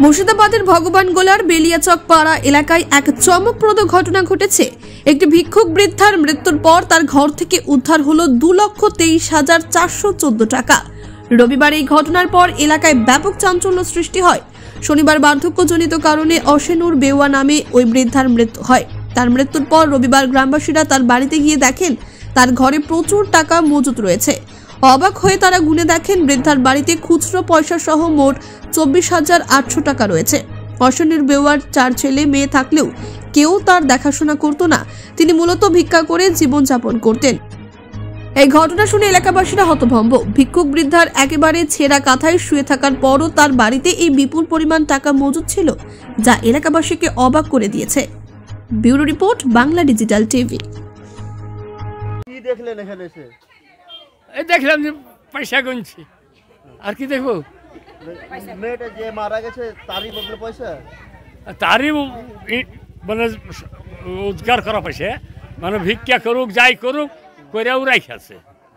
মুর্শিদাবাদের ভগবানগোলার বেলিয়াচক পাড়া এলাকায় এক চমকপ্রদ ঘটনা ঘটেছে। একটি ভিক্ষুক বৃদ্ধার মৃত্যুর পর তার ঘর থেকে উদ্ধার হলো 2,23,414 টাকা। রবিবার এই ঘটনার পর এলাকায় ব্যাপক চাঞ্চল্য সৃষ্টি হয়। শনিবার বার্ধক্যজনিত কারণে অশেনুর বেওয়া নামে ওই বৃদ্ধার মৃত্যু হয়। তার মৃত্যুর পর রবিবার গ্রামবাসীরা তার বাড়িতে গিয়ে দেখেন তার ঘরে প্রচুর টাকা মজুত রয়েছে। অবাক হয়ে তারা গুনে দেখেন বৃদ্ধার বাড়িতে খুচরো পয়সা সহ মোট 24,800 টাকা রয়েছে। অশনির বেওয়ার 4 ছেলে মেয়ে থাকলেও কেউ তার দেখাশোনা করত না। তিনি মূলত ভিক্ষা করে জীবনযাপন করতেন। এই ঘটনা শুনে এলাকাবাসীরা হতভম্ব। ভিক্ষুক বৃদ্ধার একেবারে ছেঁড়া কাঁথায় শুয়ে থাকার পরও তার বাড়িতে এই বিপুল পরিমাণ টাকা মজুদ ছিল, যা এলাকাবাসীকে অবাক করে দিয়েছে। Bureau report, Bangla digital TV. কি দেখলেন এখানে এসে? এই দেখলাম যে পয়সা গুনছি, আর কি দেখবো? মেয়েটা যে মারা গেছে তারই বদলে পয়সা, তারই মানে রোজগার করা পয়সা, মানে ভিক্ষা করুক যাই করুক করেও রাখাছে।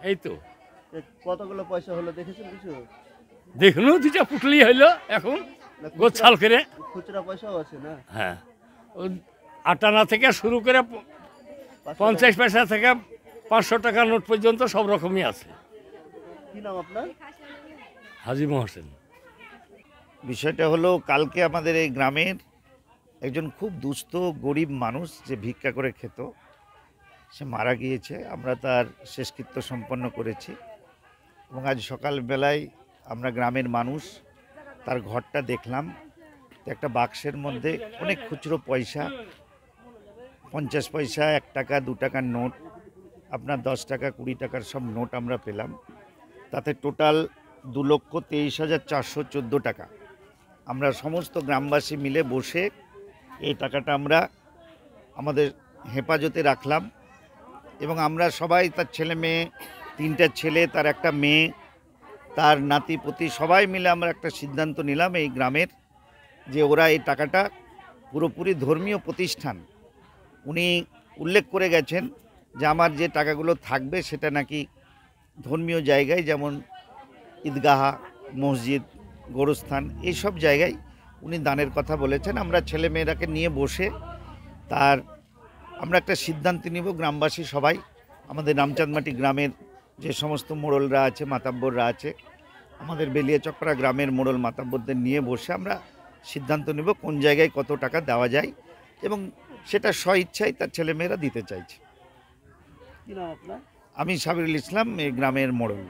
এই তো কতগুলো পয়সা হলো দেখেছেন কিছু? দেখুন দুটা পুটলি হইলো এখন গোছাল করে। খুচরা পয়সাও আছে না? হ্যাঁ, আটানা থেকে শুরু করে 50 পয়সা থেকে 500 টাকা নোট পর্যন্ত সব রকমই আছে। কি নাম আপনার? হাজি মহসেন। বিষয়টা হলো, কালকে আমাদের এই গ্রামের একজন খুব দুস্থ গরিব মানুষ যে ভিক্ষা করে খেত, সে মারা গিয়েছে। আমরা তার শেষকৃত্য সম্পন্ন করেছি এবং আজ সকালবেলায় আমরা গ্রামের মানুষ তার ঘরটা দেখলাম। একটা বাক্সের মধ্যে অনেক খুচরো পয়সা, 50 পয়সা, 1 টাকা, 2 টাকার নোট, আপনার 10 টাকা 20 টাকার সব নোট আমরা পেলাম। তাতে টোটাল 2,23,414 টাকা। আমরা সমস্ত গ্রামবাসী মিলে বসে এই টাকাটা আমরা আমাদের হেফাজতে রাখলাম এবং আমরা সবাই, তার ছেলে মেয়ে, 3টা ছেলে, তার একটা মেয়ে, তার নাতি পুতি, সবাই মিলে আমরা একটা সিদ্ধান্ত নিলাম এই গ্রামের, যে ওরা এই টাকাটা পুরোপুরি ধর্মীয় প্রতিষ্ঠান, উনি উল্লেখ করে গেছেন যে আমার যে টাকাগুলো থাকবে সেটা নাকি ধর্মীয় জায়গায়, যেমন ঈদগাহা, মসজিদ, গোরস্থান, এইসব জায়গায় উনি দানের কথা বলেছেন। আমরা ছেলেমেয়েরাকে নিয়ে বসে তার আমরা একটা সিদ্ধান্ত নিব। গ্রামবাসী সবাই, আমাদের রামচাঁদমাটি গ্রামের যে সমস্ত মোড়লরা আছে, মাতাব্বররা আছে, আমাদের বেলিয়াচকপাড়া গ্রামের মোড়ল মাতাব্বরদের নিয়ে বসে আমরা সিদ্ধান্ত নেব কোন জায়গায় কত টাকা দেওয়া যায়, এবং সেটা স্বইচ্ছায় তার ছেলেমেয়েরা দিতে চাইছে। কি নাম আপনার? আমি সাবিরুল ইসলাম, এই গ্রামের মোড়ল।